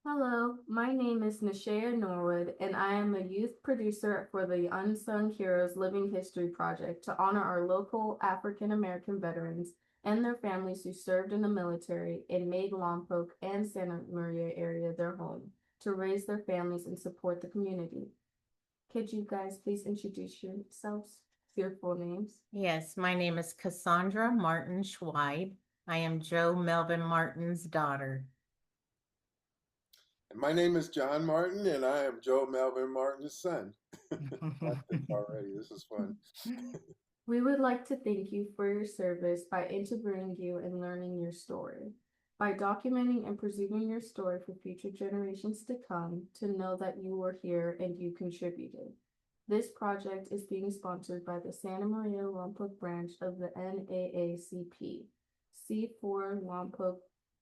Hello, my name is Nashaya Norwood, and I am a youth producer for the Unsung Heroes Living History Project to honor our local African American veterans and their families who served in the military and made Lompoc and Santa Maria area their home to raise their families and support the community. Could you guys please introduce yourselves, your full names? Yes, my name is Cassandra Martin Shuiab. I am Joe Melvin Martin's daughter. And my name is John Martin, and I am Joe Melvin Martin's son. Got this already. This is fun. We would like to thank you for your service by interviewing you and learning your story, by documenting and preserving your story for future generations to come to know that you were here and you contributed. This project is being sponsored by the Santa Maria Lompoc branch of the NAACP. C4 Lompoc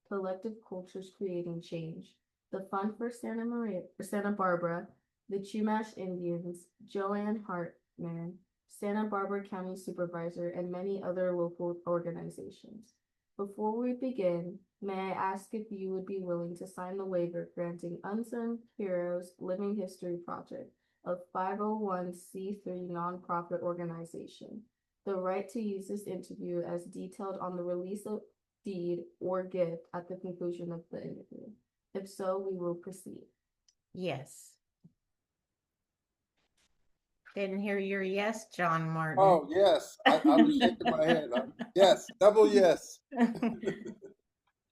Collective Cultures Creating Change. The Fund for Santa Barbara, the Chumash Indians, Joanne Hartman, Santa Barbara County Supervisor, and many other local organizations. Before we begin, may I ask if you would be willing to sign the waiver granting Unsung Heroes Living History Project, a 501c3 nonprofit organization, the right to use this interview as detailed on the release of deed or gift at the conclusion of the interview. If so, we will proceed. Yes. Didn't hear your yes, John Martin. Oh, yes. I was shaking my head. Yes, double yes.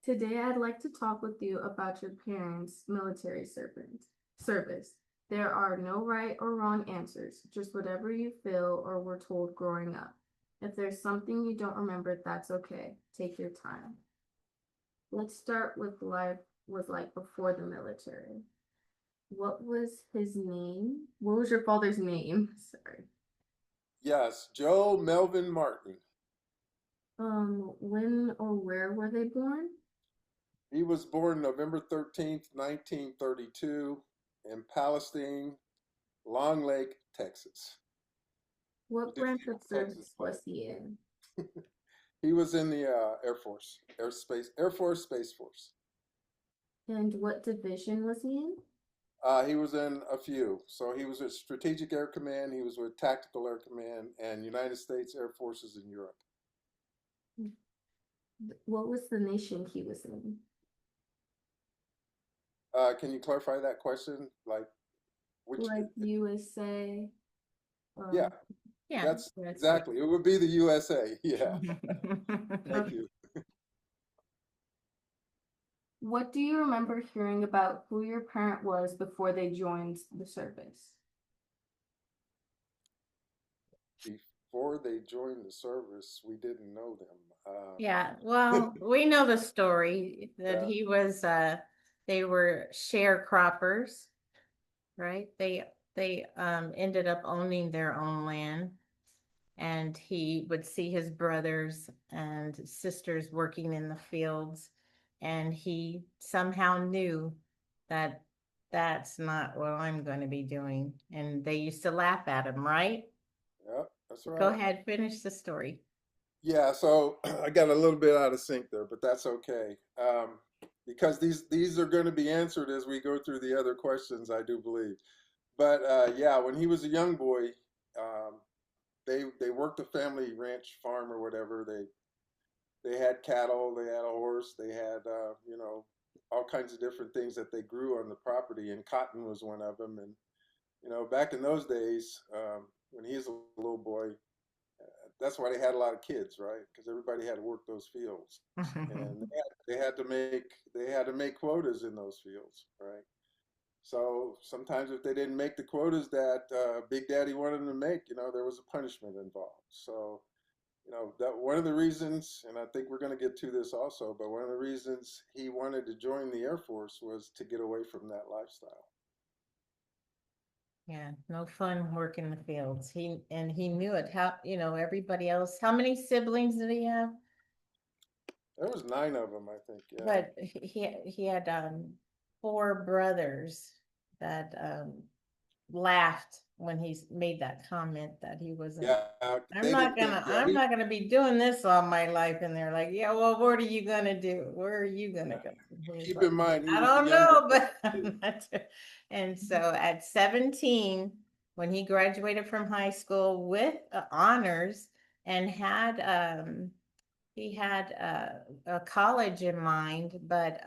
Today, I'd like to talk with you about your parents' military service. There are no right or wrong answers, just whatever you feel or were told growing up. If there's something you don't remember, that's okay. Take your time. Let's start with life was like before the military. What was his name? What was your father's name? Sorry. Yes, Joe Melvin Martin. When or where were they born? He was born November 13th, 1932, in Palestine, Long Lake, Texas. What We do branch keep of a Texas service flag. was he in? He was in the Air Force, Space Force. And what division was he in? He was in a few. So he was with Strategic Air Command, he was with Tactical Air Command, and United States Air Forces in Europe. What was the nation he was in? Can you clarify that question? Like, which? Like USA? Yeah, Um, Yeah, that's that's it. exactly. It would be the USA. Yeah, thank okay. you. What do you remember hearing about who your parent was before they joined the service? Before they joined the service, we didn't know them. Yeah, well, we know the story that Yeah, he was they were sharecroppers, right? They ended up owning their own land, and he would see his brothers and sisters working in the fields, and he somehow knew that that's not what I'm going to be doing, and they used to laugh at him, right? yeah, that's Go right. ahead, finish the story. Yeah, so I got a little bit out of sync there, but that's okay. Because these are going to be answered as we go through the other questions, I do believe. But yeah, when he was a young boy, um, they worked a family ranch farm or whatever. They had cattle, they had a horse, they had all kinds of different things that they grew on the property, and cotton was one of them. And back in those days, when he was a little boy, that's why they had a lot of kids, right? Because everybody had to work those fields, and they had to make quotas in those fields, right? So sometimes if they didn't make the quotas that Big Daddy wanted them to make, there was a punishment involved. So that one of the reasons, and I think we're going to get to this also, but one of the reasons he wanted to join the Air Force was to get away from that lifestyle. Yeah, no fun working the fields. He knew it. How, everybody else. How many siblings did he have? There was 9 of them, I think. Yeah. But he had four brothers that laughed when he made that comment that he wasn't. Yeah, I'm they not didn't think. gonna, Yeah, I'm not gonna be doing this all my life. And they're like, yeah, well, what are you gonna do? Where are you gonna go? And he's keep like, in mind he I was the don't youngest. know, but I'm not. And so at 17, when he graduated from high school with honors and had he had a college in mind, but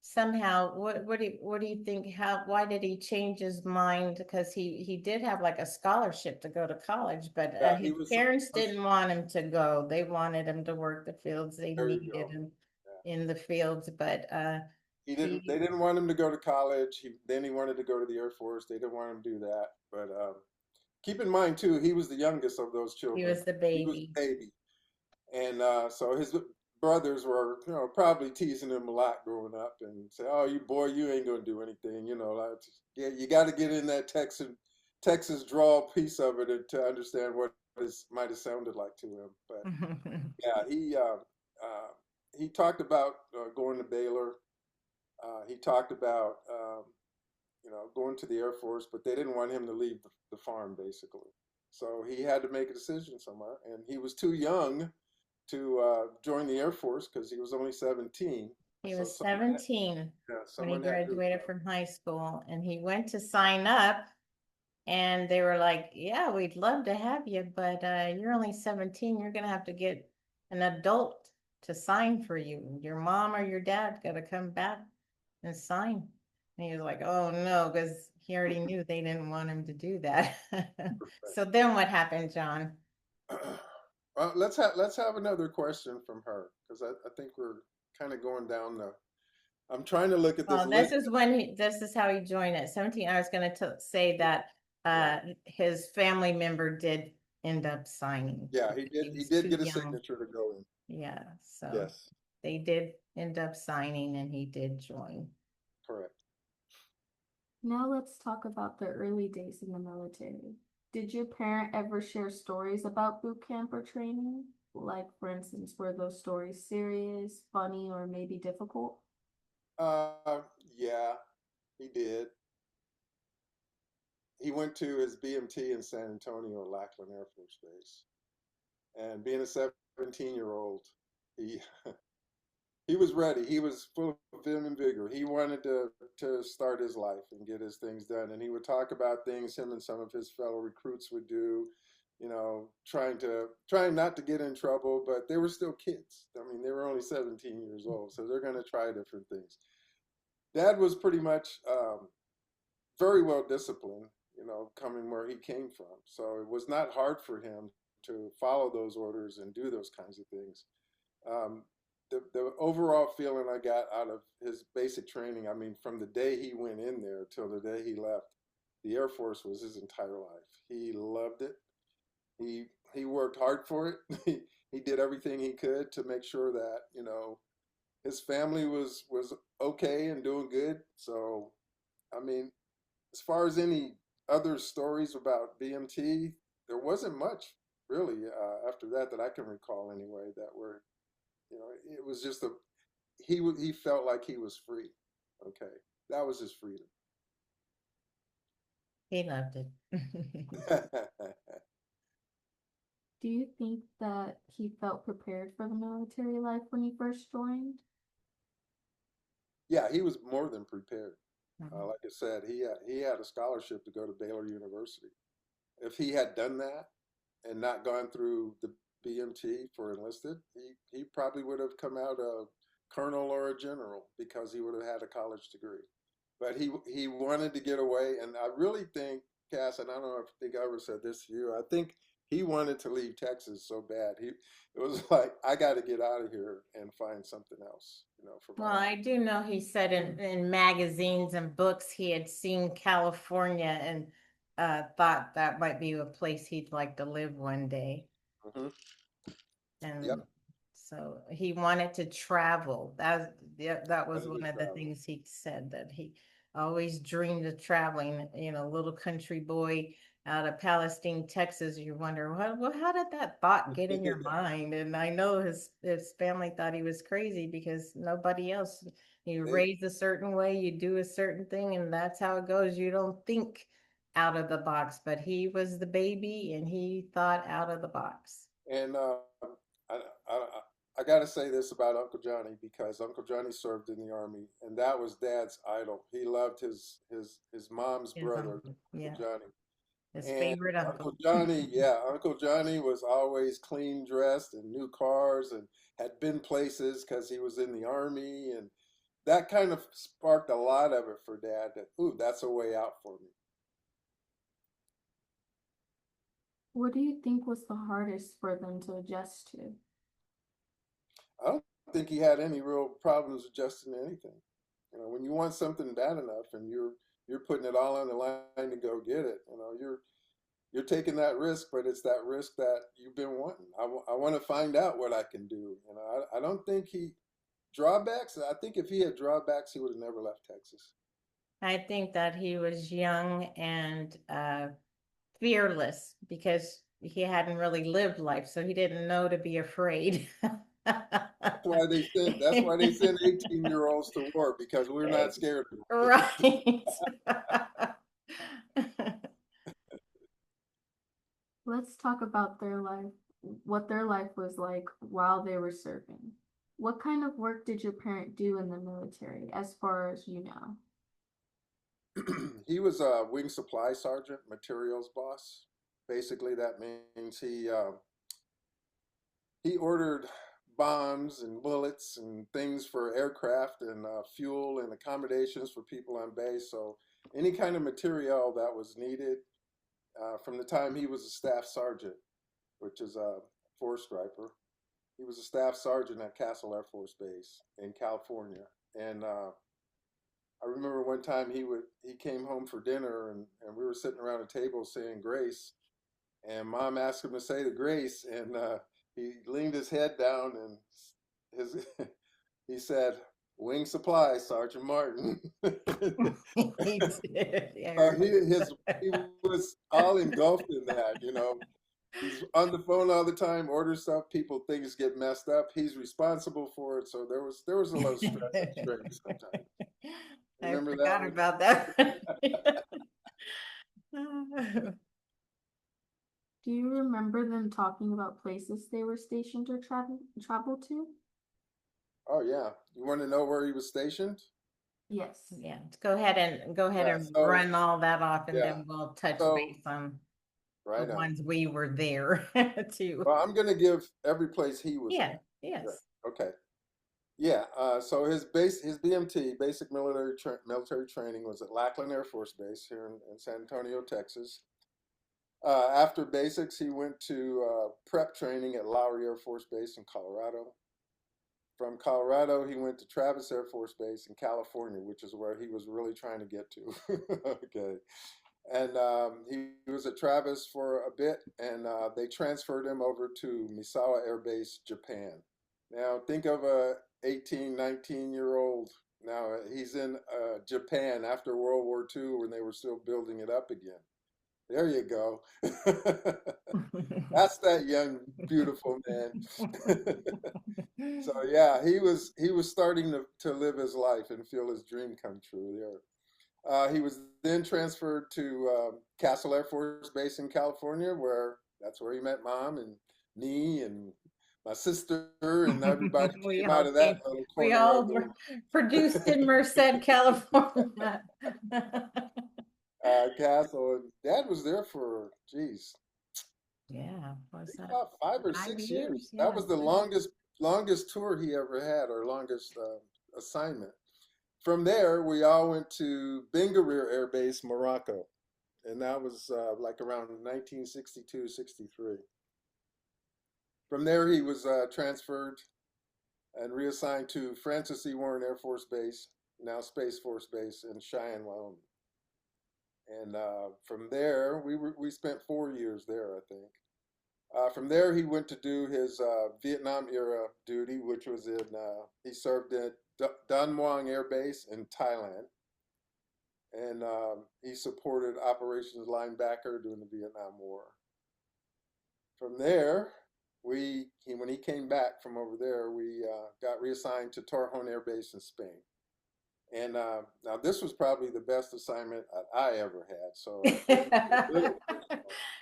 somehow what do you think, how why did he change his mind? Because he did have like a scholarship to go to college, but Yeah, he his was. parents didn't want him to go. They wanted him to work the fields. They There you needed go. him Yeah. in the fields, but He didn't. They he didn't want him to go to college. Then he wanted to go to the Air Force. They didn't want him to do that. But keep in mind too, he was the youngest of those he children. was the He was baby. the baby, and so his brothers were, probably teasing him a lot growing up and say, "Oh, you boy, you ain't gonna do anything." Like, yeah, you got to get in that Texas drawl piece of it to understand what it might have sounded like to him. But yeah, he talked about going to Baylor. He talked about going to the Air Force, but they didn't want him to leave the farm basically. So he had to make a decision somewhere, and he was too young to join the Air Force because he was only 17. He So was 17 when he someone had to. graduated from high school, and he went to sign up. And they were like, yeah, we'd love to have you, but you're only 17. You're going to have to get an adult to sign for you. Your mom or your dad got to come back and sign. And he was like, oh no, because he already knew they didn't want him to do that. So then what happened, John? Well, let's have another question from her because I think we're kind of going down the. I'm trying to look at this Well, list. this is how he joined at 17. I was going to say that Yeah, his family member did end up signing. yeah, he did. He He was did too get a young. signature to go in. Yeah, so Yes, they did end up signing and he did join. correct. Now let's talk about the early days in the military. Did your parent ever share stories about boot camp or training? Like, for instance, were those stories serious, funny, or maybe difficult? Yeah, he did. He went to his BMT in San Antonio, Lackland Air Force Base, and being a 17-year-old, he he was ready. He was full of vim and vigor. He wanted to start his life and get his things done. And he would talk about things him and some of his fellow recruits would do, trying not to get in trouble, but they were still kids. I mean, they were only 17 years old, so they're going to try different things. Dad was pretty much very well disciplined, coming where he came from. So it was not hard for him to follow those orders and do those kinds of things. Um, the overall feeling I got out of his basic training, I mean, from the day he went in there till the day he left, the Air Force was his entire life. He loved it. He he worked hard for it. He did everything he could to make sure that his family was okay and doing good. So, I mean, as far as any other stories about BMT, there wasn't much really after that I can recall anyway. That were it was just he felt like he was free. Okay, that was his freedom. He loved it. Do you think that he felt prepared for the military life when he first joined? Yeah, he was more than prepared. Mhm. Like I said, he had a scholarship to go to Baylor University. If he had done that and not gone through the BMT for enlisted, he probably would have come out a colonel or a general because he would have had a college degree. But he wanted to get away, and I really think, Cass, and I don't know if I think I ever said this to you. I think he wanted to leave Texas so bad. It was like I got to get out of here and find something else, for Well, my life. I do know he said in magazines and books he had seen California and thought that might be a place he'd like to live one day. Hmm. And Yep, so he wanted to travel. That was wanted to one of the travel. things he said, that he always dreamed of traveling. Little country boy out of Palestine, Texas. You wonder, well, how did that thought get in your mind? And I know his family thought he was crazy because nobody else. You they raised a certain way, you do a certain thing, and that's how it goes. You don't think out of the box, but he was the baby and he thought out of the box. And I, I, I got to say this about Uncle Johnny because Uncle Johnny served in the army, and that was Dad's idol. He loved his mom's His brother, uncle, Uncle yeah, Johnny. his And favorite Uncle uncle. Johnny, yeah, Uncle Johnny was always clean dressed and new cars and had been places because he was in the army. And that kind of sparked a lot of it for Dad that, ooh, that's a way out for me. What do you think was the hardest for them to adjust to? I don't think he had any real problems adjusting to anything. You know, when you want something bad enough and you're putting it all on the line to go get it, you know, you're taking that risk, but it's that risk that you've been wanting. I want to find out what I can do. You know, I don't think he drawbacks. I think if he had drawbacks, he would have never left Texas. I think that he was young and fearless because he hadn't really lived life, so he didn't know to be afraid. That's why they send 18-year-olds to war because we're not scared of them. Right. Let's talk about their life, what their life was like while they were serving. What kind of work did your parent do in the military, as far as you know? He was a wing supply sergeant, materials boss. Basically, that means he ordered bombs and bullets and things for aircraft and fuel and accommodations for people on base. So any kind of material that was needed from the time he was a staff sergeant, which is a four striper. He was a staff sergeant at Castle Air Force Base in California, and I remember one time he came home for dinner and we were sitting around a table saying grace, and Mom asked him to say the grace, and he leaned his head down and his he said, "Wing supply, Sergeant Martin." He did. Yeah, I He was all engulfed in that, you know. He's on the phone all the time, orders stuff. People things get messed up. He's responsible for it. So there was a lot of stress and strain sometimes. I Remember that forgot one? about that. Do you remember them talking about places they were stationed or travel to? Oh yeah. You want to know where he was stationed? Yes. Yeah, go ahead Yeah. and So run all that off, and yeah. then we'll touch So base on the right on. ones we were there too. Well, I'm gonna give every place he was Yeah, at. yes. Yeah. Okay. Yeah. So his BMT, basic military training, was at Lackland Air Force Base here in San Antonio, Texas. After basics, he went to prep training at Lowry Air Force Base in Colorado. From Colorado, he went to Travis Air Force Base in California, which is where he was really trying to get to. Okay. And he was at Travis for a bit, and they transferred him over to Misawa Air Base, Japan. Now, think of a 18, 19-year-old. Now, he's in Japan after World War II when they were still building it up again. There you go. That's that young, beautiful man. So yeah, he was starting to live his life and feel his dream come true there. He was then transferred to Castle Air Force Base in California, that's where he met Mom and me and my sister and everybody We came out all of came, that little we corner all of were produced in Merced, California. Castle. And Dad was there for, geez, Yeah, was that about 5 or 6 5 years? years. That Yeah. was the longest tour he ever had, or longest assignment. From there, we all went to Bengurir Air Base, Morocco, and that was like around 1962, 63. From there, he was transferred and reassigned to Francis E. Warren Air Force Base, now Space Force Base in Cheyenne, Wyoming. And from there, we spent 4 years there, I think. From there, he went to do his Vietnam era duty, which was he served at Don Muang Air Base in Thailand. And he supported Operations Linebacker during the Vietnam War. From there, when he came back from over there, we got reassigned to Torrejon Air Base in Spain. And now this was probably the best assignment I ever had. So it really was fun.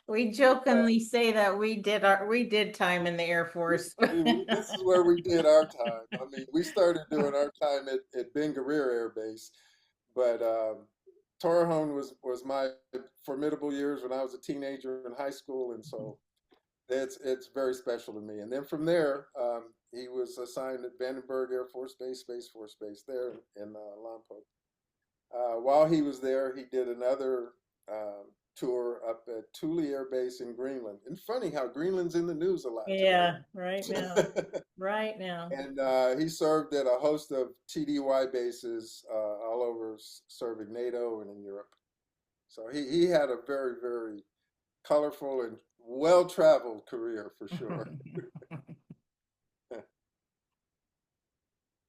We Because jokingly say that we did time in the Air Force. this is where we did our time. I mean, we started doing our time at Ben Guerir Air Base, but Torrejon was my formidable years when I was a teenager in high school, and so it's very special to me. And then from there, he was assigned at Vandenberg Air Force Base, Space Force Base there in Lompoc. While he was there, he did another tour up at Thule Air Base in Greenland. And funny how Greenland's in the news a lot Yeah, right now. today. Right now. And he served at a host of TDY bases all over, serving NATO and in Europe. So he had a very, very colorful and well-traveled career for sure.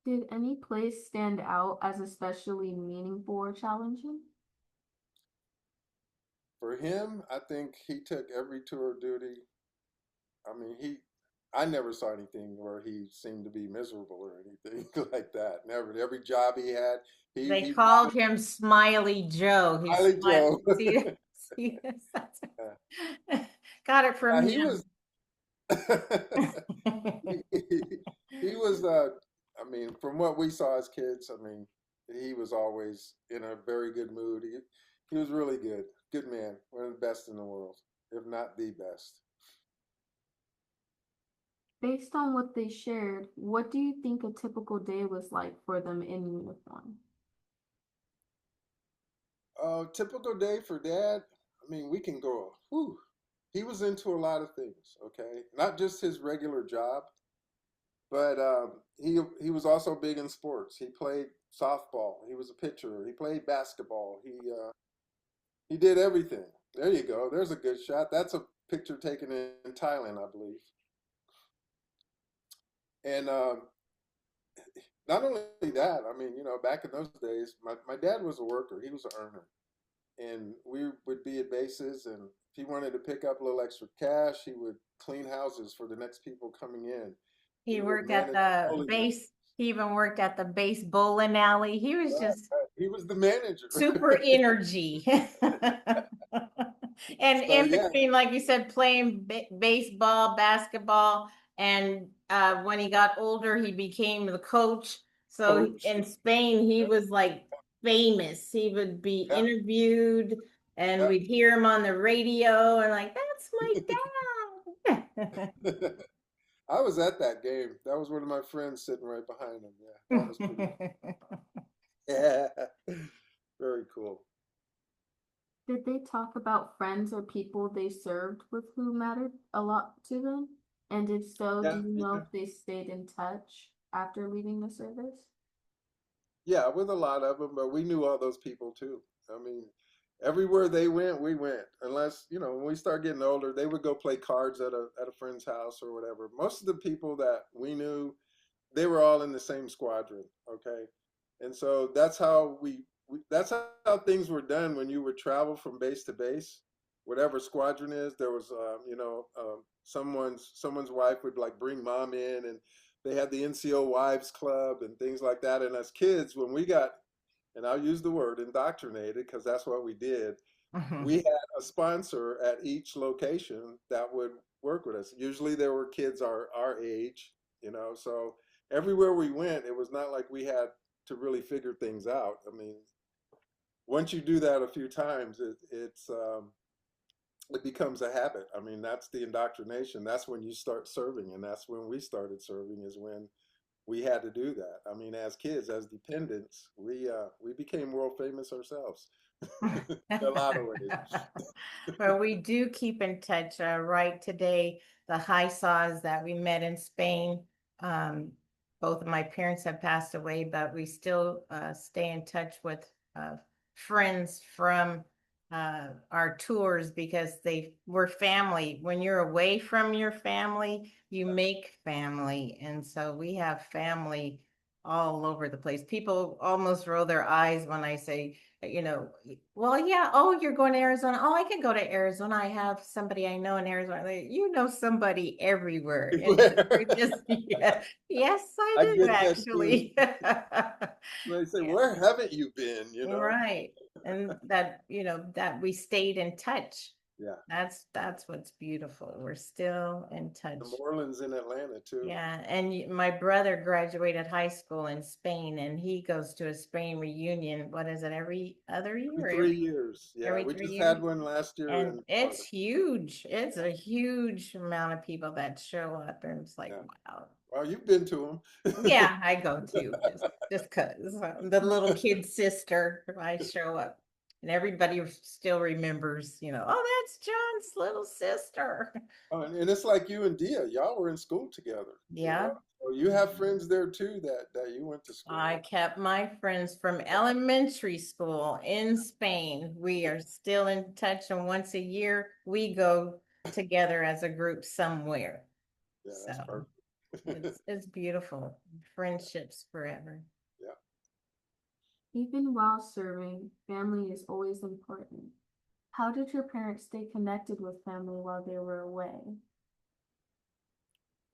Did any place stand out as especially meaningful or challenging? For him, I think he took every tour of duty. I mean, I never saw anything where he seemed to be miserable or anything like that. Never. Every job he had, They he called him Smiley Joe. He's Smiley Joe. see, see, got it from He him. was he was I mean, from what we saw as kids, I mean, he was always in a very good mood. He was really good. Good man. One of the best in the world, if not the best. Based on what they shared, what do you think a typical day was like for them in uniform? Typical day for dad. I mean, we can go. Whew. He was into a lot of things. Okay, not just his regular job, but he was also big in sports. He played softball. He was a pitcher. He played basketball. He did everything. There you go. There's a good shot. That's a picture taken in Thailand, I believe. And not only that, I mean, back in those days, my dad was a worker. He was an earner. And we would be at bases, and if he wanted to pick up a little extra cash, he would clean houses for the next people coming in. He He would worked at manage the bowling lanes. base. He even worked at the base bowling alley. He was Right, just right. He was the manager. super energy. And So in yeah, between, like you said, playing baseball, basketball, and when he got older, he became the coach. So coach. in Spain, he was like famous. He would be Yeah, interviewed, and yeah. we'd hear him on the radio, and like, that's my dad. I was at that game. That was one of my friends sitting right behind him. Yeah, that was pretty. Yeah, very cool. Did they talk about friends or people they served with who mattered a lot to them? And if so, do Yeah, you know yeah. if they stayed in touch after leaving the service? Yeah, with a lot of them, but we knew all those people too. I mean, everywhere they went, we went. Unless, when we start getting older, they would go play cards at a friend's house or whatever. Most of the people that we knew, they were all in the same squadron, okay? And so that's how things were done when you would travel from base to base. Whatever squadron is, there was someone's wife would like bring mom in, and they had the NCO wives club and things like that. And as kids, when we got, and I'll use the word indoctrinated because that's what we did, we had a sponsor at each location that would work with us. Usually there were kids our age, so everywhere we went, it was not like we had to really figure things out. I mean, once you do that a few times, it becomes a habit. I mean, that's the indoctrination. That's when you start serving, and that's when we started serving. Is when we had to do that. I mean, as kids, as dependents, we became world famous ourselves in a lot of ways. Well, we do keep in touch. Right today, the high saws that we met in Spain, both of my parents have passed away, but we still stay in touch with friends from our tours because they were family. When you're away from your family, you make family. And so we have family all over the place. People almost roll their eyes when I say, well, yeah, oh, you're going to Arizona. Oh, I can go to Arizona. I have somebody I know in Arizona. Like, you know somebody everywhere. And we're just, yeah, yes, I I do get that too. actually. They say, Yeah, where haven't you been? right. And that, that we stayed in touch. Yeah. That's what's beautiful. We're still in touch. The Morelands in Atlanta too. Yeah, and my brother graduated high school in Spain, and he goes to a Spain reunion. What is it, every other year? Every Or 3 years. Yeah, every we three just years? had one last year And in it's Florida. huge. It's a huge amount of people that show up, and it's like, Yeah. wow. Well, you've been to them. Yeah, I go too, just cause the little kid sister. I show up, and everybody still remembers. Oh, that's John's little sister. Oh, and it's like you and Dia, y'all were in school together. Yeah. So you have friends there too that you went to school I with. kept my friends from elementary school in Spain. We are still in touch, and once a year we go together as a group somewhere. Yeah, So that's perfect. it's beautiful. Friendships forever. Yeah. Even while serving, family is always important. How did your parents stay connected with family while they were away?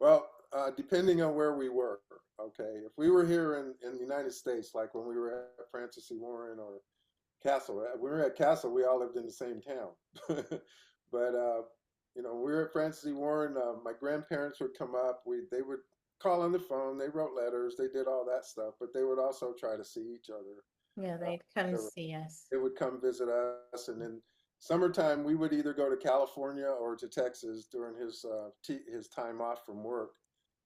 Well, depending on where we were, okay. If we were here in the United States, like when we were at Francis C. Warren or Castle, when we were at Castle, we all lived in the same town. But when we were at Francis C. Warren, my grandparents would come up. They would call on the phone. They wrote letters. They did all that stuff. But they would also try to see each other. Yeah, Uh, they'd come they were- see us. they would come visit us, and then summertime we would either go to California or to Texas during his time off from work.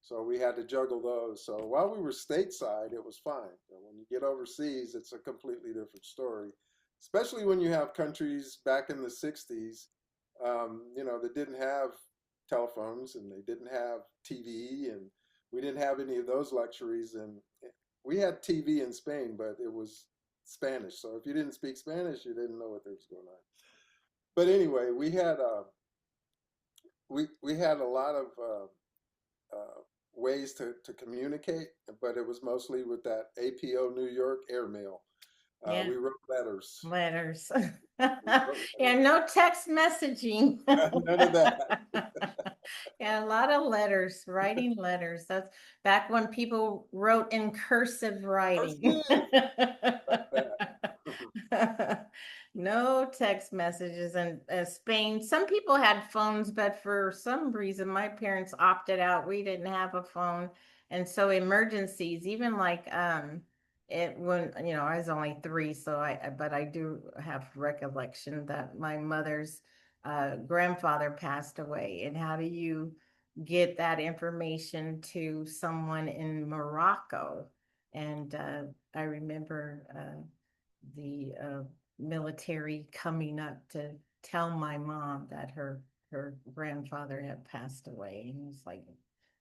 So we had to juggle those. So while we were stateside, it was fine. But when you get overseas, it's a completely different story, especially when you have countries back in the '60s, that didn't have telephones and they didn't have TV, and we didn't have any of those luxuries. And we had TV in Spain, but it was Spanish. So if you didn't speak Spanish, you didn't know what was going on. But anyway, we had a lot of ways to communicate, but it was mostly with that APO New York airmail. Yeah, We wrote letters. letters. We wrote Yeah, letters. no text messaging. None of that. Yeah, a lot of letters, writing letters. That's back when people wrote in cursive writing. Cursive, like that. No text messages in Spain. Some people had phones, but for some reason, my parents opted out. We didn't have a phone. And so emergencies, even like it when I was only 3, so but I do have recollection that my mother's grandfather passed away, and how do you get that information to someone in Morocco? And I remember the military coming up to tell my mom that her grandfather had passed away, and it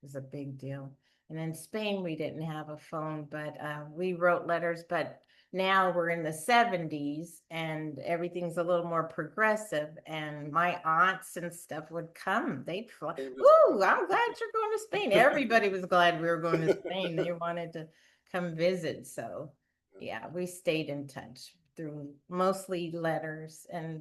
was a big deal. And in Spain, we didn't have a phone, but we wrote letters. But now we're in the 70s and everything's a little more progressive. And my aunts and stuff would come. They'd fly. Ooh, I'm glad you're going to Spain. Everybody was glad we were going to Spain. They wanted to come visit. So, yeah, we stayed in touch through mostly letters, and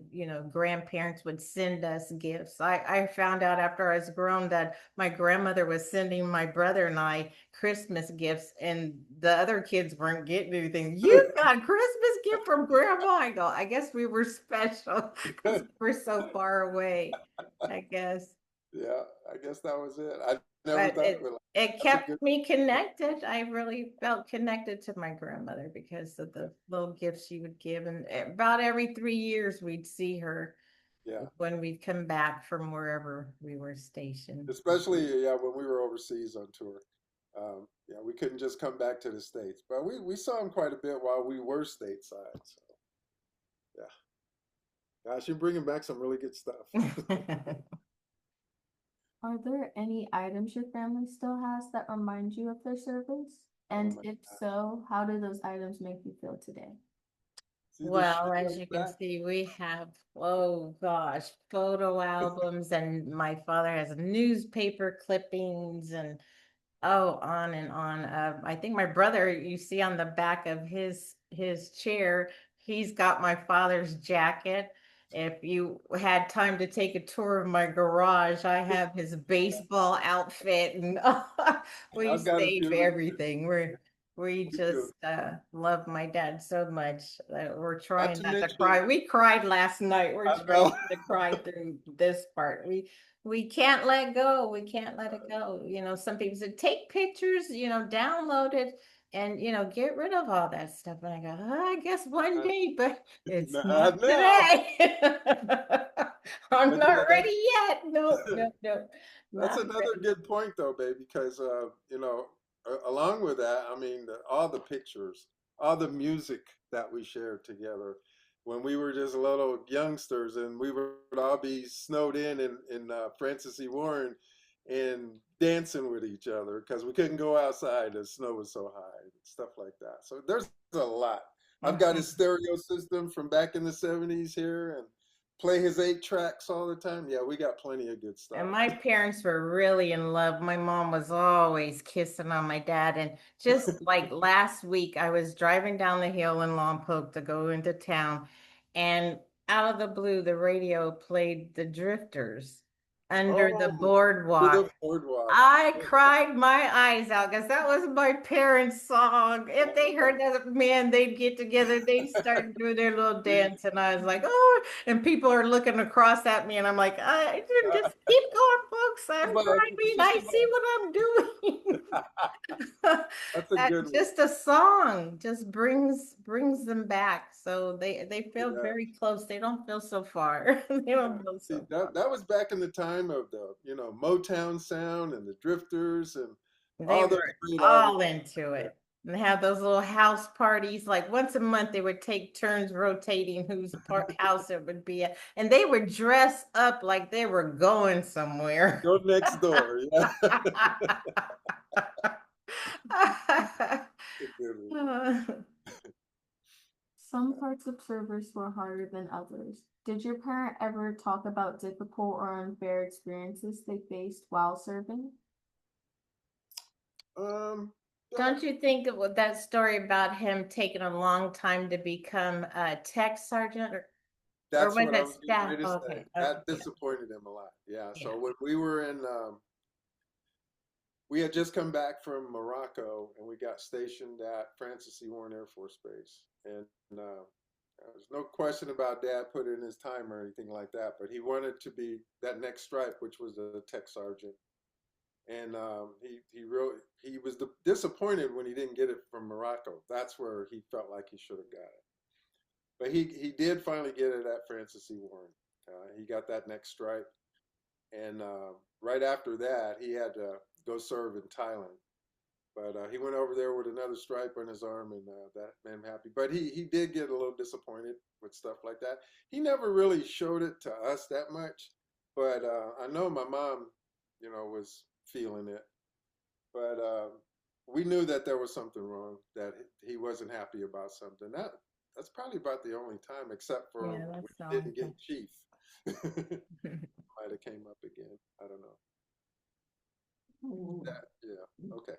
grandparents would send us gifts. I found out after I was grown that my grandmother was sending my brother and I Christmas gifts, and the other kids weren't getting anything. You got a Christmas gift from grandma? I go, I guess we were special because we're so far away, I guess. Yeah, I guess that was it. I never But thought of it. it kept me connected. I really felt connected to my grandmother because of the little gifts she would give. And about every 3 years, we'd see her Yeah, when we'd come back from wherever we were stationed. especially when we were overseas on tour. Yeah, we couldn't just come back to the States, but we saw him quite a bit while we were stateside. So yeah, gosh, you're bringing back some really good stuff. Are there any items your family still has that remind you of their service? And my if God. so, how do those items make you feel today? See the Well, shit as like you can that? see, we have, oh gosh, photo albums, and my father has newspaper clippings and Oh, on and on. I think my brother, you see on the back of his chair, he's got my father's jacket. If you had time to take a tour of my garage, I have his baseball outfit, and we I've got a save few. everything. We Me too. just love my dad so much that we're Not trying to not to mention, cry. We cried last night. We're I trying know. not to cry through this part. We can't let go. We can't let it go. Some people say, take pictures, download it and, get rid of all that stuff. And I go, I guess one day, but it's not Not now. today. I'm But yeah, not ready yet. No, no, no, that's not another ready. good point though, babe, because along with that, I mean, all the pictures, all the music that we shared together when we were just little youngsters, and we would all be snowed in Francis E. Warren and dancing with each other because we couldn't go outside. The snow was so high and stuff like that. So there's a lot. I've got his Mhm. stereo system from back in the '70s here, and play his 8 tracks all the time. Yeah, we got plenty of good And stuff. my parents were really in love. My mom was always kissing on my dad. And just like last week, I was driving down the hill in Lompoc to go into town, and out of the blue, the radio played the Drifters under the Oh, to boardwalk. the boardwalk. I cried my eyes out because that was my parents' song. If they heard that, man, they'd get together, they'd start doing their little dance, and I was like, oh, and people are looking across at me, and I'm like, I just keep going, folks. I'm But driving. I see what I'm doing. that's a good one. Just a song just brings them back. So they feel Yeah. very close. They don't feel so far. They don't Yeah. feel See, so far. that was back in the time of the, Motown sound and the Drifters and They all those were great artists. all into it. And they had those little house parties. Like once a month, they would take turns rotating whose house it would be at. And they would dress up like they were going somewhere. Go next door. Yeah. That's a good one. Some parts of service were harder than others. Did your parent ever talk about difficult or unfair experiences they faced while serving? Um, yeah, Don't you think that with that story about him taking a long time to become a tech sergeant, or that's was what I it was getting staff? ready to say. Okay, okay, That yeah, disappointed him a lot. Yeah. yeah. So when we were we had just come back from Morocco and we got stationed at Francis C. Warren Air Force Base. And there's no question about Dad put in his time or anything like that, but he wanted to be that next stripe, which was a tech sergeant. And he was disappointed when he didn't get it from Morocco. That's where he felt like he should have got it. But he did finally get it at Francis C. Warren. He got that next stripe, and right after that, he had to go serve in Thailand. But he went over there with another stripe on his arm, and that made him happy. But he did get a little disappointed with stuff like that. He never really showed it to us that much, but I know my mom, was feeling it. But we knew that there was something wrong, that he wasn't happy about something. That's probably about the only time, except for Yeah, when that's he all. didn't get chief. Might have came up again. I don't know. That, yeah. Okay.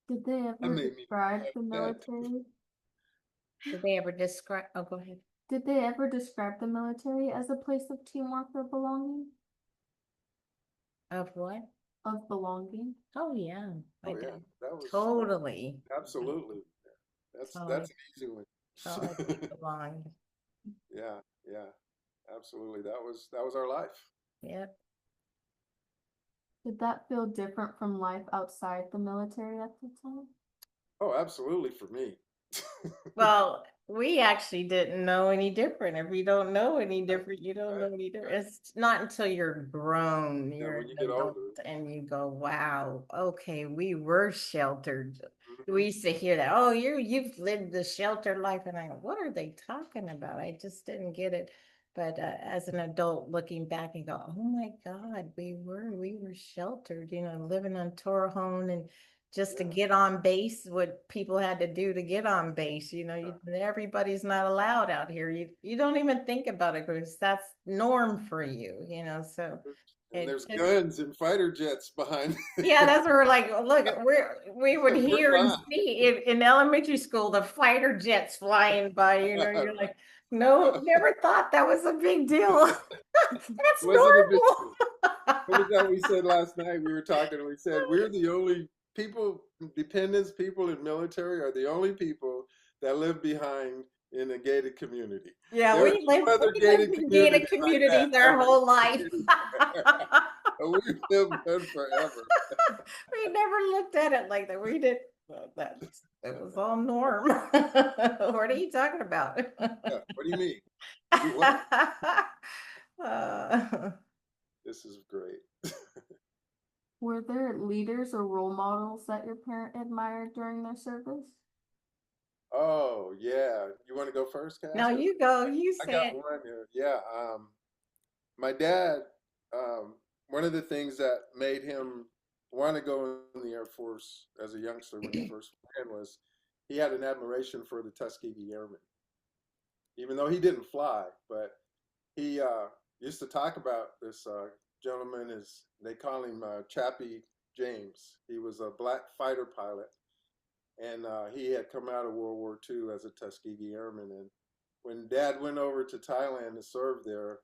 Did they That ever made me describe the that. military? Did they ever describe? Oh, go ahead. Did they ever describe the military as a place of teamwork or belonging? Of what? Of belonging? Oh yeah, my Oh yeah, dad. that was Totally. absolutely. That's Totally, an easy one. totally belonged. Yeah, yeah, absolutely. That was our life. Yep. Did that feel different from life outside the military at the time? Oh, absolutely for me. Well, we actually didn't know any different. If you don't know any Right, different, you don't right, know any different. right. It's not until you're grown, Yeah, you're when you an get adult, older. and you go, wow, okay, we were sheltered. Hmm. We used to hear that, oh, you've lived the sheltered life. And I go, what are they talking about? I just didn't get it. But as an adult looking back and go, oh my God, we were sheltered, living on Torrejon and just to Yeah. get on base, what people had to do to get on base. Everybody's not allowed out here. You don't even think about it because that's norm for you, so And it there's took. guns and fighter jets behind. Yeah, that's where we're like, look, we would We're hear and fine. see in elementary school the fighter jets flying by, you're like, no, never thought that was a big deal. That's Wasn't a big normal. deal. What was that we said last night? We were talking and we said we're the only people, dependents, people in military are the only people that live behind in a gated community. Yeah, There are no we other lived gated in community gated like that communities our ever whole life. anywhere. And we've lived good forever. We never looked at it like that. We did that. It was all norm. What are you talking about? Yeah. What do you mean? Do what? Uh, This is great. Were there leaders or role models that your parent admired during their service? Oh yeah. You want to go first, Cass? no, 'Cause you go. You I got said. one here. Yeah. My dad, one of the things that made him want to go in the Air Force as a youngster when he first ran was he had an admiration for the Tuskegee Airmen, even though he didn't fly. But he used to talk about this gentleman. Is they call him Chappie James. He was a black fighter pilot, and he had come out of World War II as a Tuskegee Airman. And when Dad went over to Thailand to serve there,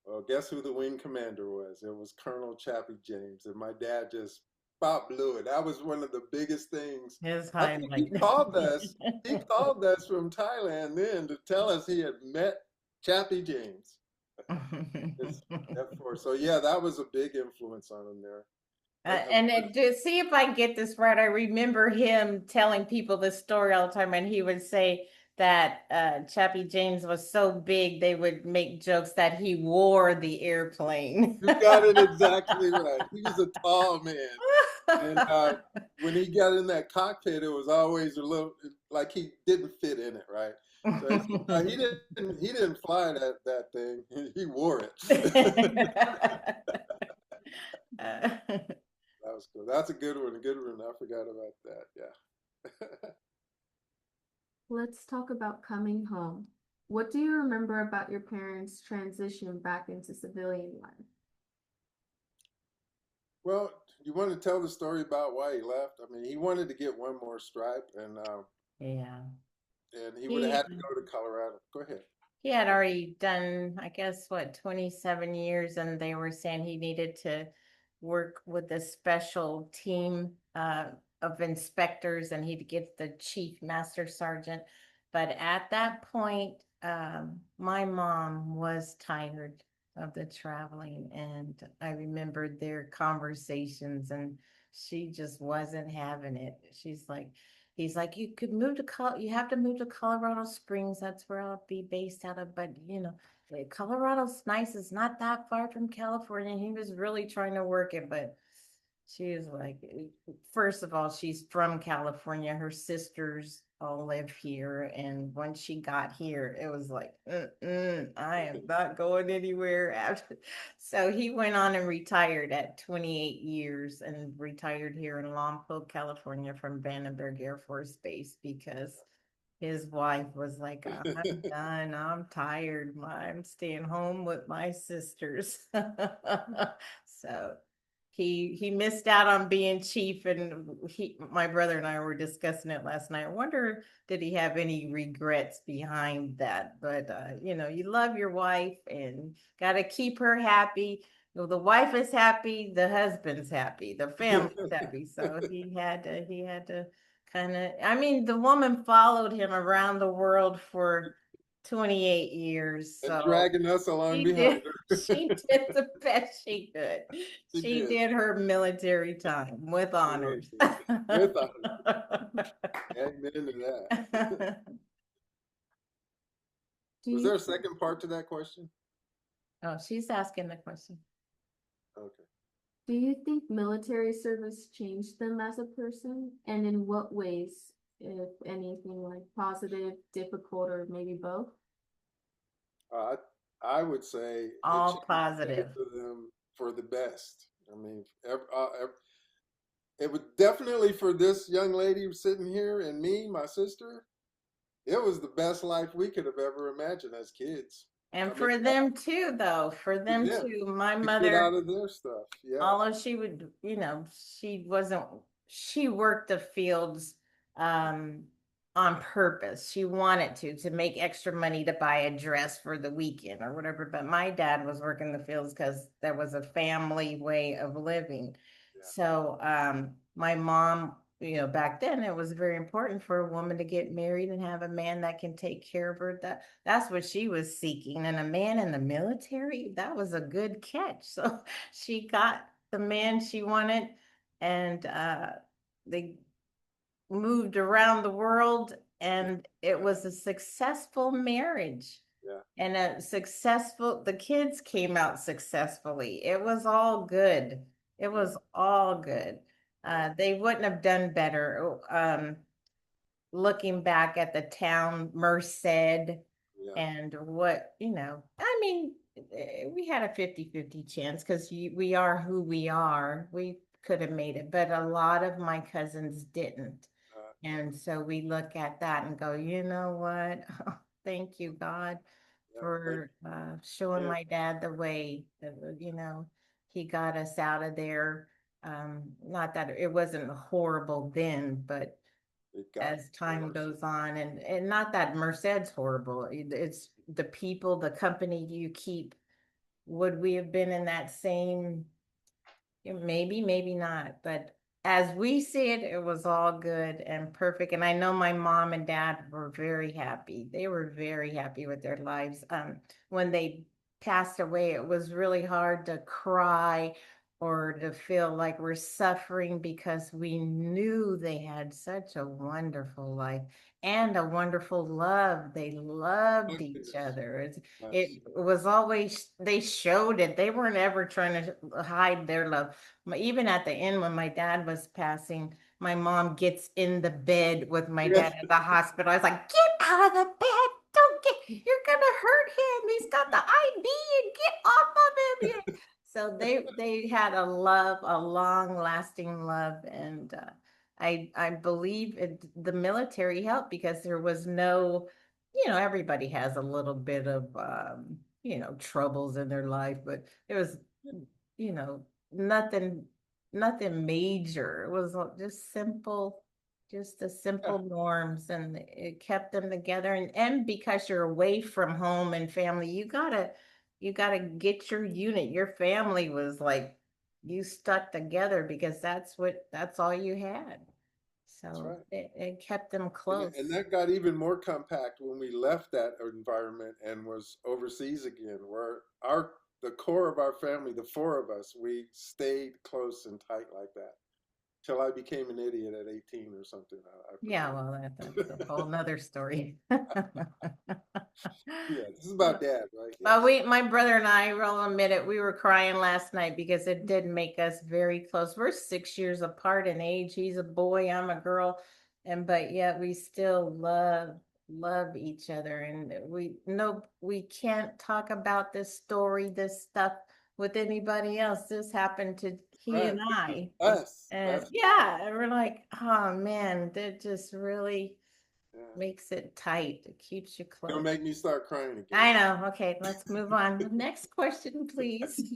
well, guess who the wing commander was? It was Colonel Chappie James, and my dad just about blew it. That was one of the biggest things. His I think he highlight. called us. He called us from Thailand then to tell us he had met Chappie James. It's F4. So yeah, that was a big influence on him there. And And to see if I get this right, I remember him telling people this story all the time, and he would say that Chappie James was so big they would make jokes that he wore the airplane. you got it exactly right. He was a tall man. And when he got in that cockpit, it was always a little like he didn't fit in it, right? So he didn't fly that thing. He wore it. That was cool. That's a good one. A good one. I forgot about that. Yeah. Let's talk about coming home. What do you remember about your parents' transition back into civilian life? Well, you want to tell the story about why he left? I mean, he wanted to get one more stripe, Yeah. and he would have He had to go to Colorado. Go ahead. he had already done, I guess, what, 27 years, and they were saying he needed to work with a special team of inspectors, and he'd get the chief master sergeant. But at that point, my mom was tired of the traveling, and I remembered their conversations, and she just wasn't having it. He's like, you have to move to Colorado Springs. That's where I'll be based out of. But Colorado's nice. It's not that far from California. And he was really trying to work it, but she was like, first of all, she's from California. Her sisters all live here. And once she got here, it was like, I am not going anywhere after. So he went on and retired at 28 years and retired here in Lompoc, California from Vandenberg Air Force Base because his wife was like, I'm done. I'm tired. I'm staying home with my sisters. So he missed out on being chief, and my brother and I were discussing it last night. I wonder, did he have any regrets behind that? But you love your wife and got to keep her happy. The wife is happy, the husband's happy, the family's happy. So he had to kind of, I mean, the woman followed him around the world for 28 years. And So dragging us along she behind did, her. she did the best she could. She She did. did her military time with honors. With us. Amen to that. Do Was you there a second part to that question? Oh, she's asking the question. Okay. do you think military service changed them as a person? And in what ways, if anything, like positive, difficult, or maybe both? Uh, I would say it All changed positive. both of them for the best. I mean, it was definitely for this young lady sitting here and me, my sister. It was the best life we could have ever imagined as kids. And I mean, for them too, though, for for them them too, my to get mother, out of their stuff. Yeah, although she would, she wasn't, she worked the fields um on purpose. She wanted to make extra money to buy a dress for the weekend or whatever. But my dad was working the fields because there was a family way of living. yeah, So my mom, back then it was very important for a woman to get married and have a man that can take care of her. That's what she was seeking. And a man in the military, that was a good catch. So she got the man she wanted, and they moved around the world, and it was a successful marriage yeah. and the kids came out successfully. It was all good. It Yeah, was all good. yeah, They wouldn't have done better. Looking back at the town Merced yeah. and I mean, we had a 50-50 chance because we are who we are. We could have made it, but a lot of my cousins didn't. And so we look at that and go, you know what? Thank you, God, yeah. Thank for showing you. my dad the way. He got us out of there. Not that it wasn't horrible then, but It got as time worse. goes on, and not that Merced's horrible. It's the people, the company you keep. Would we have been in that same? Maybe, maybe not. But as we see it, it was all good and perfect. And I know my mom and dad were very happy. They were very happy with their lives. When they passed away, it was really hard to cry or to feel like we're suffering because we knew they had such a wonderful life and a wonderful love. They loved each Yes, other. yes. It was always, they showed it. They weren't ever trying to hide their love. Even at the end, when my dad was passing, my mom gets in the bed with my Yeah, dad at the hospital. I was like, get out of the bed. Don't you're gonna hurt him. He's got the IV and get off of him. Yeah. So they had a love, a long lasting love. And I believe the military helped because there was no, everybody has a little bit of, troubles in their life, but it was, you know, nothing, nothing major. It was just simple, just the yeah. simple norms, and it kept them together. And because you're away from home and family, you gotta get your unit. Your family was like, you stuck together because that's all you had. That's So right. it kept them And close. that got even more compact when we left that environment and was overseas again, where the core of our family, the four of us, we stayed close and tight like that till I became an idiot at 18 or something. I Yeah, well, that's a whole forget. nother story. Yeah, this is about dad, right? Well, Yes. my brother and I will admit it, we were crying last night because it did make us very close. We're 6 years apart in age. He's a boy, I'm a girl, but yet we still love each other. And we can't talk about this story, this stuff with anybody else. This happened to he Right. and This is I. us. And That's yeah, and we're like, oh man, that just really yeah. makes it tight. It keeps you Gonna close. make me start crying again. I know. Okay, let's move on. Next question, please.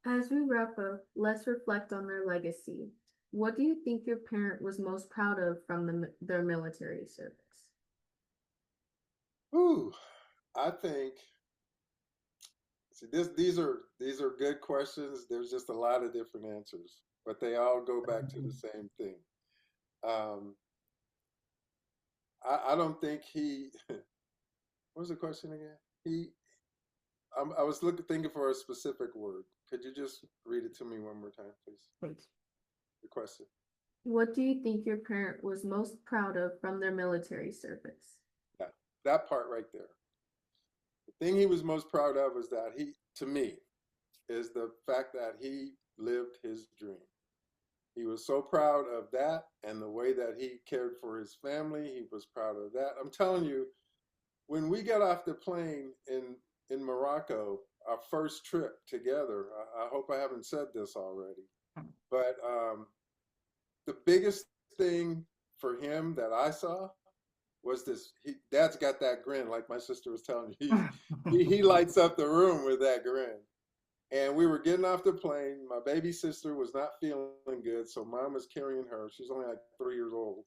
As we wrap up, let's reflect on their legacy. What do you think your parent was most proud of from their military service? Ooh, I think. See, these are good questions. There's just a lot of different answers, but they all go back to the same thing. Um, I don't think he. What was the question again? He. I was thinking for a specific word. Could you just read it to me one more time, please? Please. The question. What do you think your parent was most proud of from their military service? Yeah, that part right there. The thing he was most proud of is that to me, is the fact that he lived his dream. He was so proud of that and the way that he cared for his family. He was proud of that. I'm telling you, when we got off the plane in Morocco, our first trip together, I hope I haven't said this already, But the biggest thing for him that I saw was this. Dad's got that grin, like my sister was telling you. He lights up the room with that grin. And we were getting off the plane. My baby sister was not feeling good, so mom was carrying her. She's only like 3 years old.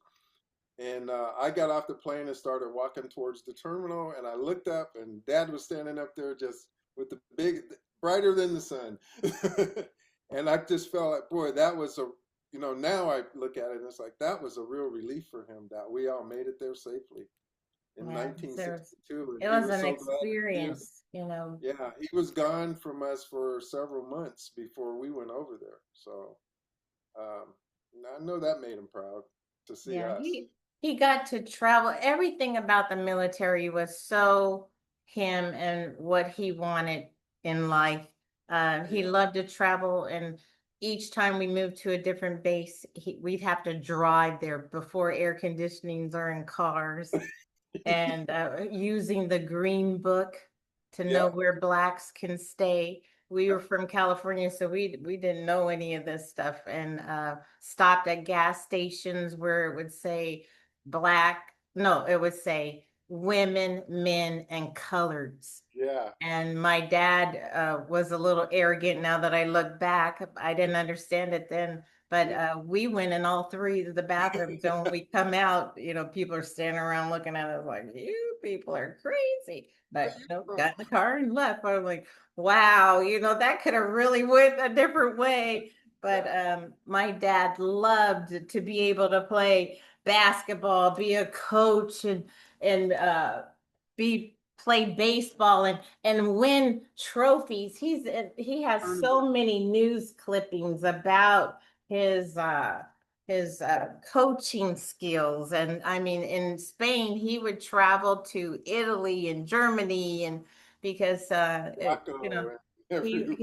And I got off the plane and started walking towards the terminal. And I looked up, and Dad was standing up there just with the big, brighter than the sun. And I just felt like, boy, that was a, now I look at it and it's like, that was a real relief for him that we all made it there safely in Yeah, 1962. it And he was was an so glad. experience, you know. Yeah, he was gone from us for several months before we went over there. So um, I know that made him proud to see Yeah, us. he got to travel. Everything about the military was so him and what he wanted in life. He Yeah. loved to travel, and each time we moved to a different base, we'd have to drive there before air conditionings are in cars, and using the green book to know Yeah. where blacks can stay. We were from California, so we didn't know any of this stuff, and stopped at gas stations where it would say black, no, it would say women, men, and coloreds. Yeah. And my dad was a little arrogant. Now that I look back, I didn't understand it then. But we went in all three of the bathrooms. And when we come out, people are standing around looking at us like, you people are crazy. Where But you nope, from? got in the car and left. I was like, wow, that could have really went a different way. But Yeah. my dad loved to be able to play basketball, be a coach, and be play baseball and win trophies. He has Tournament. so many news clippings about his coaching skills. And I mean, in Spain, he would travel to Italy and Germany, and because Rocco and everywhere.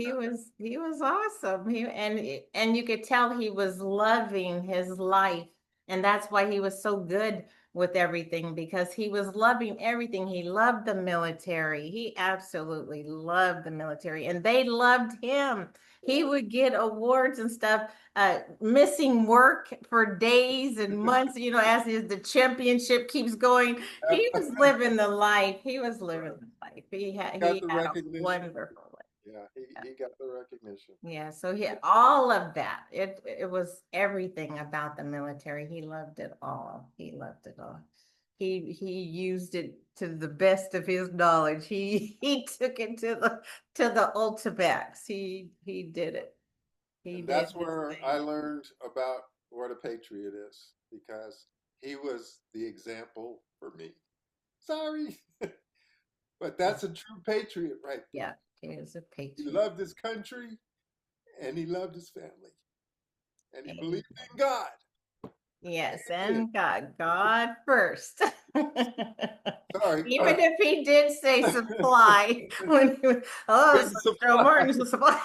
he was awesome. And you could tell he was loving his life, and that's why he was so good with everything, because he was loving everything. He loved the military. He absolutely loved the military, and they loved him. He Yeah. would get awards and stuff, missing work for days and months, as the championship keeps going. He was living the life. He was living Right. the life. He had Got he the had a recognition. wonderful life. Yeah, Yeah. he got the recognition. Yeah, so all of that. It was everything about the military. He loved it all. He loved it all. He used it to the best of his knowledge. He took it to the ultimax. He did it. He And did that's his where I thing. learned about what a patriot is because he was the example for me. Sorry, but Yeah, that's a true patriot right there. yeah, he was a He patriot. loved his country and he loved his family and he Amen. believed in God. Yes, Amen. and God first. Sorry. Even if he did say supply, when Here's the Joe supply. Martin's a supply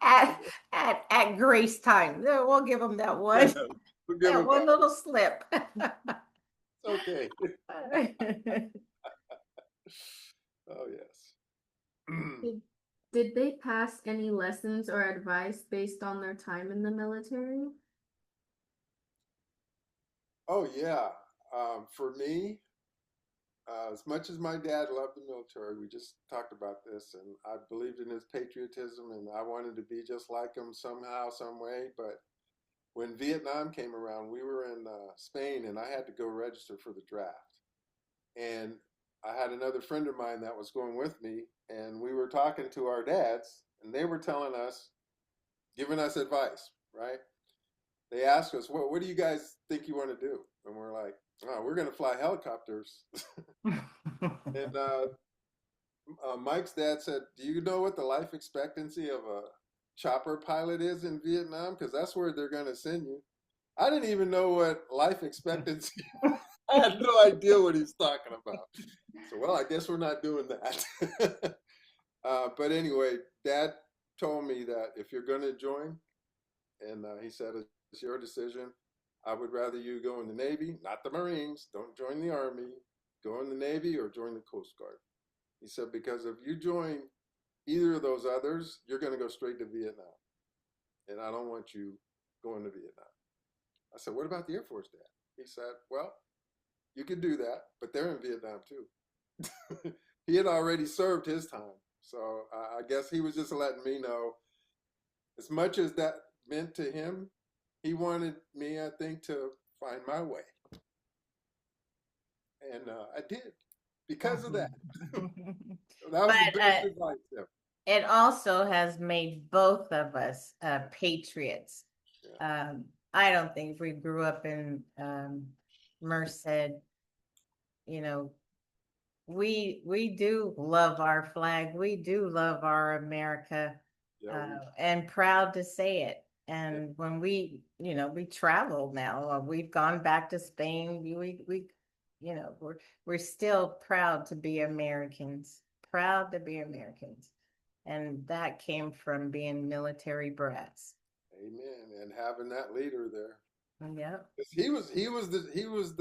at Grace time. Yeah, we'll give him that one, We'll give that him one that. little slip. It's okay. Oh, yes. Did, did they pass any lessons or advice based on their time in the military? Oh, yeah. For me, as much as my dad loved the military, we just talked about this, and I believed in his patriotism, and I wanted to be just like him somehow, some way. But when Vietnam came around, we were in Spain, and I had to go register for the draft. And I had another friend of mine that was going with me, and we were talking to our dads, and they were telling us, giving us advice, right? They asked us, what do you guys think you want to do? And we're like, oh, we're going to fly helicopters. And Mike's dad said, do you know what the life expectancy of a chopper pilot is in Vietnam? Because that's where they're going to send you. I didn't even know what life expectancy. I had no idea what he's talking about. So, well, I guess we're not doing that. But anyway, Dad told me that if you're going to join, and he said it's your decision. I would rather you go in the Navy, not the Marines. Don't join the Army. Go in the Navy or join the Coast Guard. He said because if you join either of those others, you're going to go straight to Vietnam. and I don't want you going to Vietnam. I said, what about the Air Force, Dad? He said, well, you can do that, but they're in Vietnam too. He had already served his time. So I guess he was just letting me know, as much as that meant to him, he wanted me, I think, to find my way. And I did because of that. That was the But biggest advice ever. it also has made both of us patriots. Yeah. I don't think if we grew up in Merced, you know, we do love our flag. We do love our America, Yeah, and proud to say it. yeah, And when we travel now, we've gone back to Spain. We're still proud to be Americans. Proud to be Americans, and that came from being military brats. amen. And having that leader there. Yep. 'Cause he was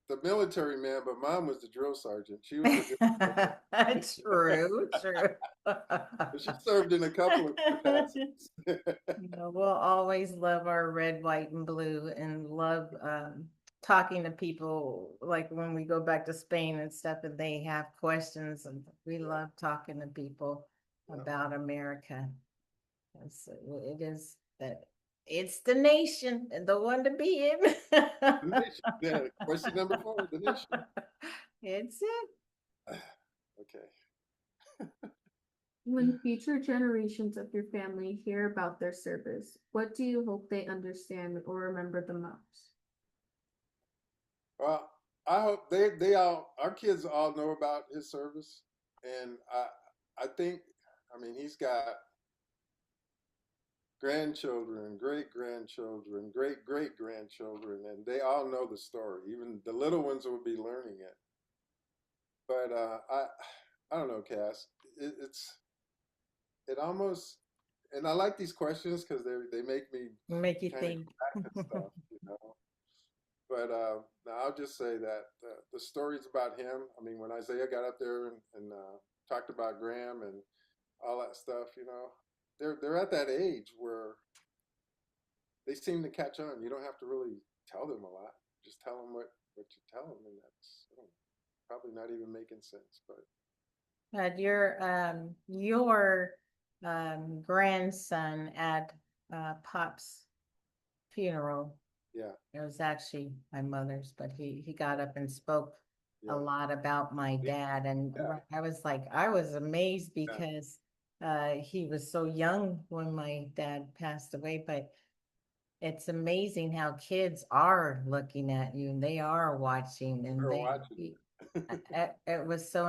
the military man, but mom was the drill sergeant. She was the True, true. she served in a couple of capacities. We'll always love our red, white, and blue, and love talking to people. Like when we go back to Spain and stuff, and they have questions, and we Yeah, love talking to people yeah. about America. It is that it's the nation and the one to be in. The nation. Yeah, question number 4, the nation. It's it. Okay. When future generations of your family hear about their service, what do you hope they understand or remember the most? Well, I hope they all, our kids all know about his service, and I think, I mean, he's got grandchildren, great grandchildren, great grandchildren, and they all know the story. Even the little ones will be learning it. But I don't know, Cass. It almost, and I like these questions because they make me Make you kind of think. go back to stuff, you know. But now I'll just say that the stories about him. I mean, when Isaiah got up there and talked about Graham and all that stuff, you know, they're at that age where they seem to catch on. You don't have to really tell them a lot. Just tell them what you tell them, and that's probably not even making sense. But Your grandson at Pop's funeral, yeah, it was actually my mother's, but he got up and spoke a yeah, lot about my yeah, dad, and yeah, I was amazed yeah. because he was so young when my dad passed away. But it's amazing how kids are looking at you and they are watching, and We're watching. it was so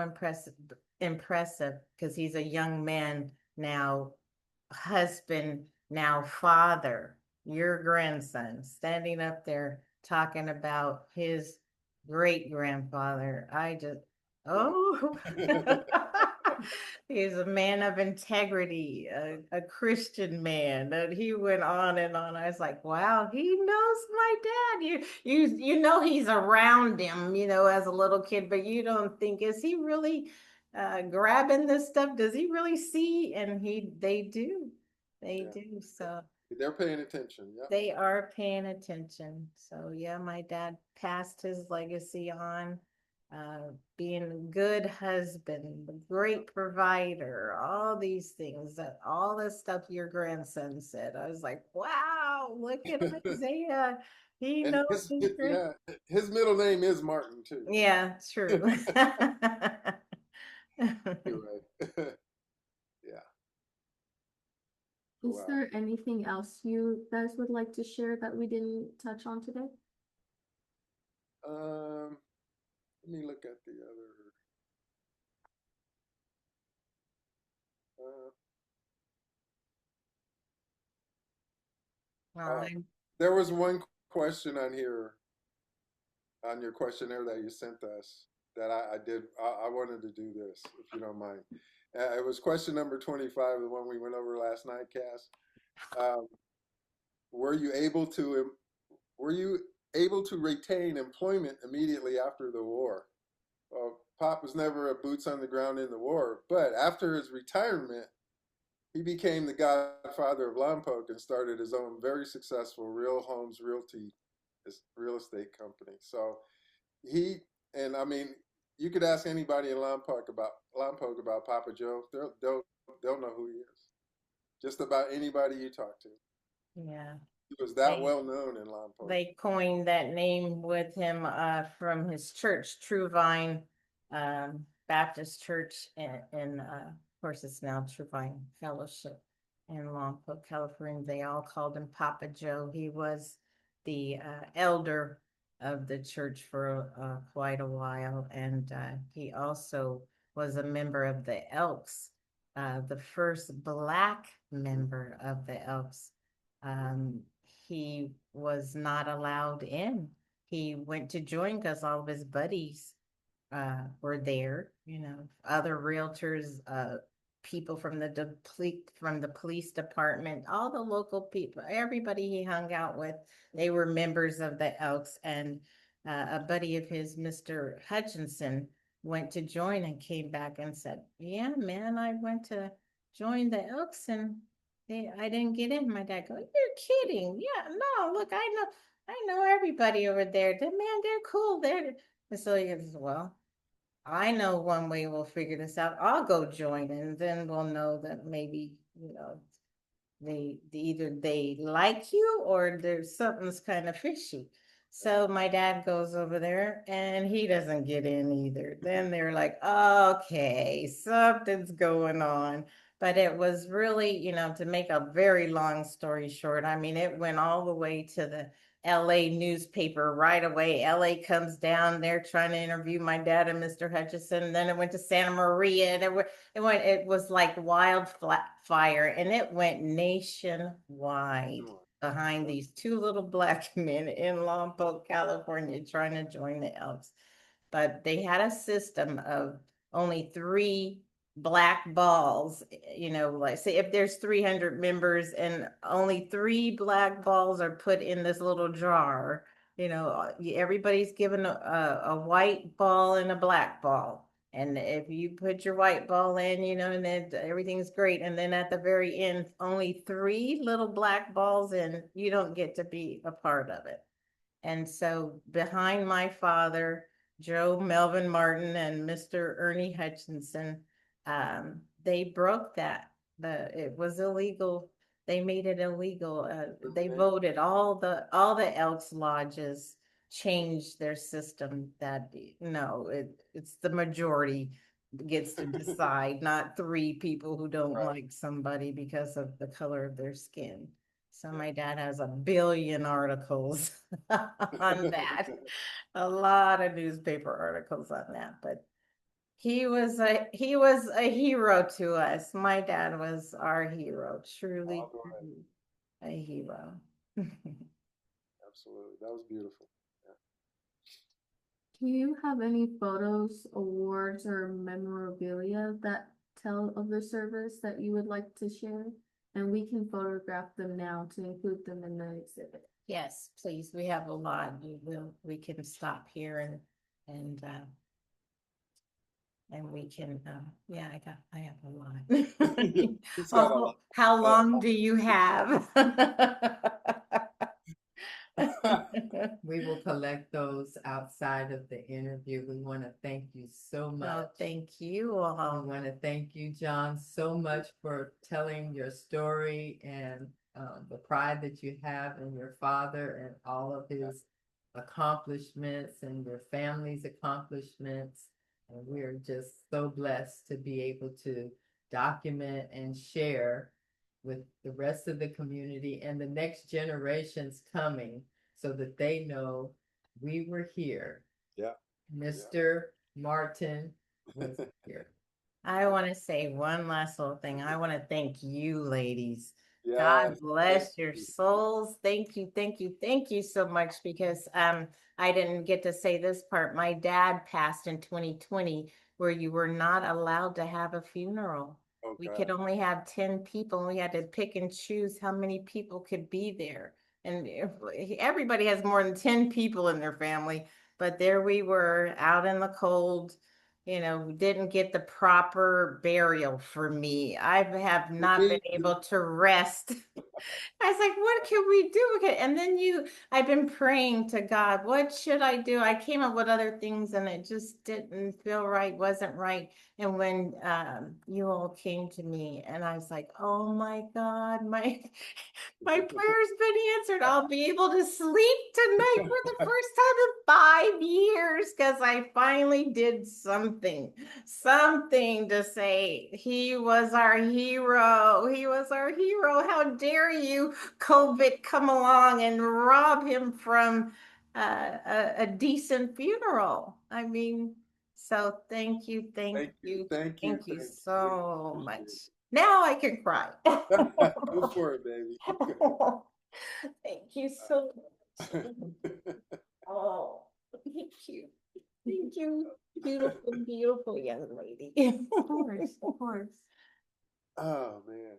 impressive because he's a young man now, husband, now father, your grandson standing up there talking about his great grandfather. Yeah. Oh, he's a man of integrity, a Christian man. And he went on and on. I was like, wow, he knows my dad. You know he's around him, as a little kid, but you don't think, is he really grabbing this stuff? Does he really see? And they do. They Yeah. do. So They're paying attention. Yeah. they are paying attention. So yeah, my dad passed his legacy on, being a good husband, a great provider, all these things, that all the stuff your grandson said. I was like, wow, look at Isaiah. He And knows his great. yeah, his middle name is Martin too. Yeah, true. Anyway, yeah. Is Wow. there anything else you guys would like to share that we didn't touch on today? Let me look at the other. Uh, Well, there was one question on here on your questionnaire that you sent us that I did. I wanted to do this, if you don't mind. It was question number 25, the one we went over last night, Cass. Um, were you able to were you able to retain employment immediately after the war? Well, Pop was never a boots on the ground in the war, but after his retirement, he became the godfather of Lompoc and started his own very successful Real Homes Realty real estate company. So he, and I mean, you could ask anybody in Lompoc about Papa Joe. They'll know who he is. Just about anybody you talk to. Yeah. He was that They well known in Lompoc. they coined that name with him from his church, True Vine Baptist Church, and of course it's now True Vine Fellowship in Lompoc, California. They all called him Papa Joe. He was the elder of the church for quite a while, and he also was a member of the Elks, the first Black member of the Elks. Um, he was not allowed in. He went to join because all of his buddies were there, other realtors, people from the police department, all the local people, everybody he hung out with, they were members of the Elks. And a buddy of his, Mr. Hutchinson, went to join and came back and said, "Yeah, man, I went to join the Elks and I didn't get in." My dad goes, "You're kidding." "Yeah, no, look, I know everybody over there. They're cool. And so he goes, "Well, I know one way we'll figure this out. I'll go join, and then we'll know that maybe, either they like you or there's something's kind of fishy." So my dad goes over there and he doesn't get in either. Then they're like, "Okay, something's going on." But it was really, to make a very long story short, I mean, it went all the way to the LA newspaper right away. LA comes down, they're trying to interview my dad and Mr. Hutchison. And then it went to Santa Maria, and it was like wildfire, and it went nationwide behind these two little Black men in Lompoc, California, trying to join the Elks. But they had a system of only 3 Black balls, like say if there's 300 members and only 3 Black balls are put in this little jar, everybody's given a white ball and a Black ball. And if you put your white ball in, and then everything's great. And then at the very end, only 3 little Black balls in, you don't get to be a part of it. And so behind my father, Joe Melvin Martin and Mr. Ernie Hutchinson, they broke that. It was illegal. They made it illegal. They voted. All the Elks lodges changed their system. That no, it's the majority gets to decide, not 3 people who don't like somebody because of the color of their skin. So my dad has a billion articles on that, a lot of newspaper articles on that. But he was a hero to us. My dad was our hero, truly a hero. Absolutely, that was beautiful. Do you have any photos, awards, or memorabilia that tell of the service that you would like to share? And we can photograph them now to include them in the exhibit. Yes, please. We have a lot. We can stop here and we can yeah, I have a lot. He's got a lot. How long do you have? We will collect those outside of the interview. We want to thank you so much. Oh, thank you I all. want to thank you, John, so much for telling your story and the pride that you have in your father and all of his accomplishments and your family's accomplishments. And we're just so blessed to be able to document and share with the rest of the community and the next generations coming so that they know we were here. Yeah. Mr. Martin was here. I want to say one last little thing. I want to thank you, ladies. Yeah. God bless your souls. Thank you, thank you, thank you so much, because I didn't get to say this part. My dad passed in 2020, where you were not allowed to have a funeral. We could only have 10 people, and we had to pick and choose how many people could be there. And everybody has more than 10 people in their family, but there we were out in the cold, you know, didn't get the proper burial for me. I have not been Me able to rest. I was like, what can we do? Okay. And then I've been praying to God, what should I do? I came up with other things and it just didn't feel right, wasn't right. And when you all came to me and I was like, oh my God, my prayer's been answered. I'll be able to sleep tonight for the first time in 5 years because I finally did something to say he was our hero. He was our hero. How dare you, COVID, come along and rob him from a decent funeral? I mean, so thank you, Thank you, thank you, thank you thank you. so much. Appreciate Now I can cry. it. Go for it, baby. Thank you so much. Oh, thank you. Thank you. Beautiful, beautiful young lady. Of course, of course. Oh man.